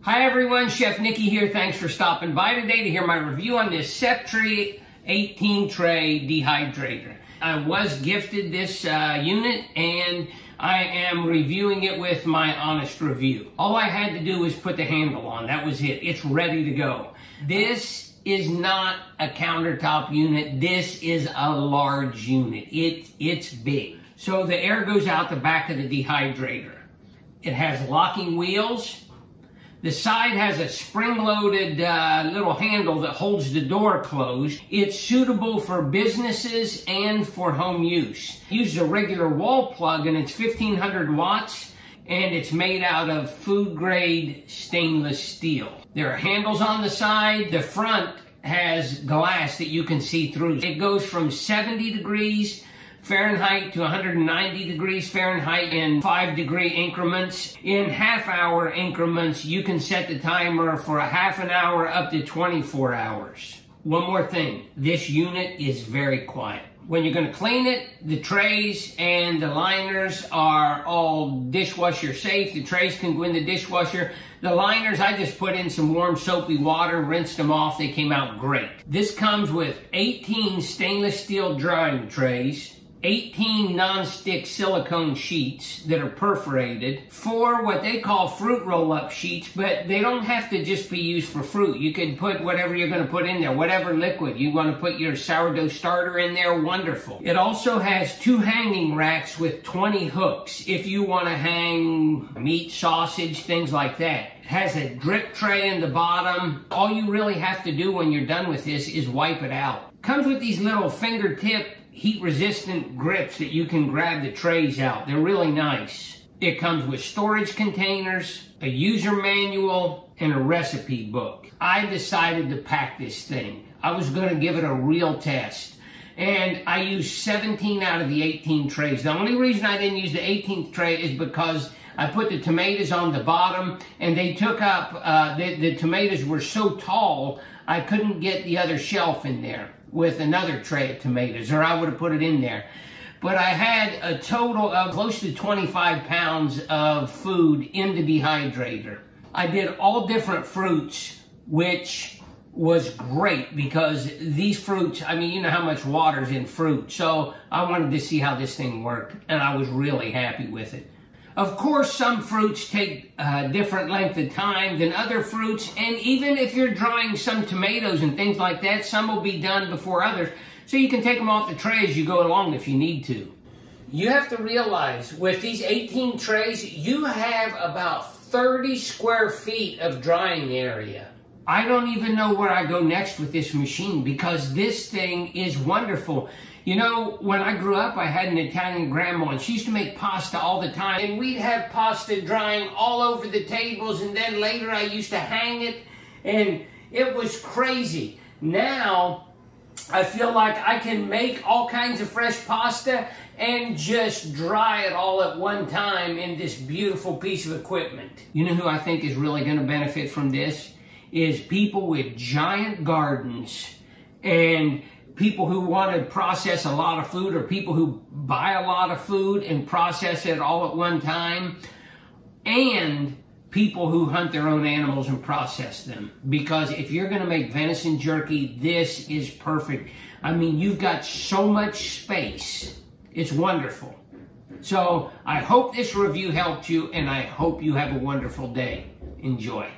Hi everyone, Chef Nicky here. Thanks for stopping by today to hear my review on this Septree 18 tray dehydrator. I was gifted this unit and I am reviewing it with my honest review. All I had to do was put the handle on. That was it. It's ready to go. This is not a countertop unit. This is a large unit. It's big. So the air goes out the back of the dehydrator. It has locking wheels. The side has a spring-loaded little handle that holds the door closed. It's suitable for businesses and for home use. It uses a regular wall plug and it's 1500 watts and it's made out of food-grade stainless steel. There are handles on the side. The front has glass that you can see through. It goes from 70 degrees Fahrenheit to 190 degrees Fahrenheit in 5-degree increments. In half-hour increments, you can set the timer for a half an hour up to 24 hours. One more thing, this unit is very quiet. When you're going to clean it, the trays and the liners are all dishwasher safe. The trays can go in the dishwasher. The liners, I just put in some warm soapy water, rinsed them off. They came out great. This comes with 18 stainless steel drying trays, 18 non-stick silicone sheets that are perforated, 4 what they call fruit roll-up sheets, but they don't have to just be used for fruit. You can put whatever you're going to put in there, whatever liquid. You want to put your sourdough starter in there, wonderful. It also has 2 hanging racks with 20 hooks if you want to hang meat, sausage, things like that. It has a drip tray in the bottom. All you really have to do when you're done with this is wipe it out. Comes with these little fingertip heat-resistant grips that you can grab the trays out. They're really nice. It comes with storage containers, a user manual, and a recipe book. I decided to pack this thing. I was going to give it a real test. And I used 17 out of the 18 trays. The only reason I didn't use the 18th tray is because I put the tomatoes on the bottom and they took up, the tomatoes were so tall, I couldn't get the other shelf in there with another tray of tomatoes, or I would have put it in there. But I had a total of close to 25 pounds of food in the dehydrator. I did all different fruits, which was great because these fruits, I mean, you know how much water's in fruit. So I wanted to see how this thing worked, and I was really happy with it. Of course, some fruits take a different length of time than other fruits, and even if you're drying some tomatoes and things like that, some will be done before others, so you can take them off the tray as you go along if you need to. You have to realize, with these 18 trays, you have about 30 square feet of drying area. I don't even know where I go next with this machine because this thing is wonderful. You know, when I grew up, I had an Italian grandma, and she used to make pasta all the time. And we'd have pasta drying all over the tables, and then later I used to hang it, and it was crazy. Now, I feel like I can make all kinds of fresh pasta and just dry it all at one time in this beautiful piece of equipment. You know who I think is really going to benefit from this? Is people with giant gardens and people who want to process a lot of food, or people who buy a lot of food and process it all at one time, and people who hunt their own animals and process them. Because if you're going to make venison jerky, this is perfect. I mean, you've got so much space. It's wonderful. So I hope this review helped you, and I hope you have a wonderful day. Enjoy.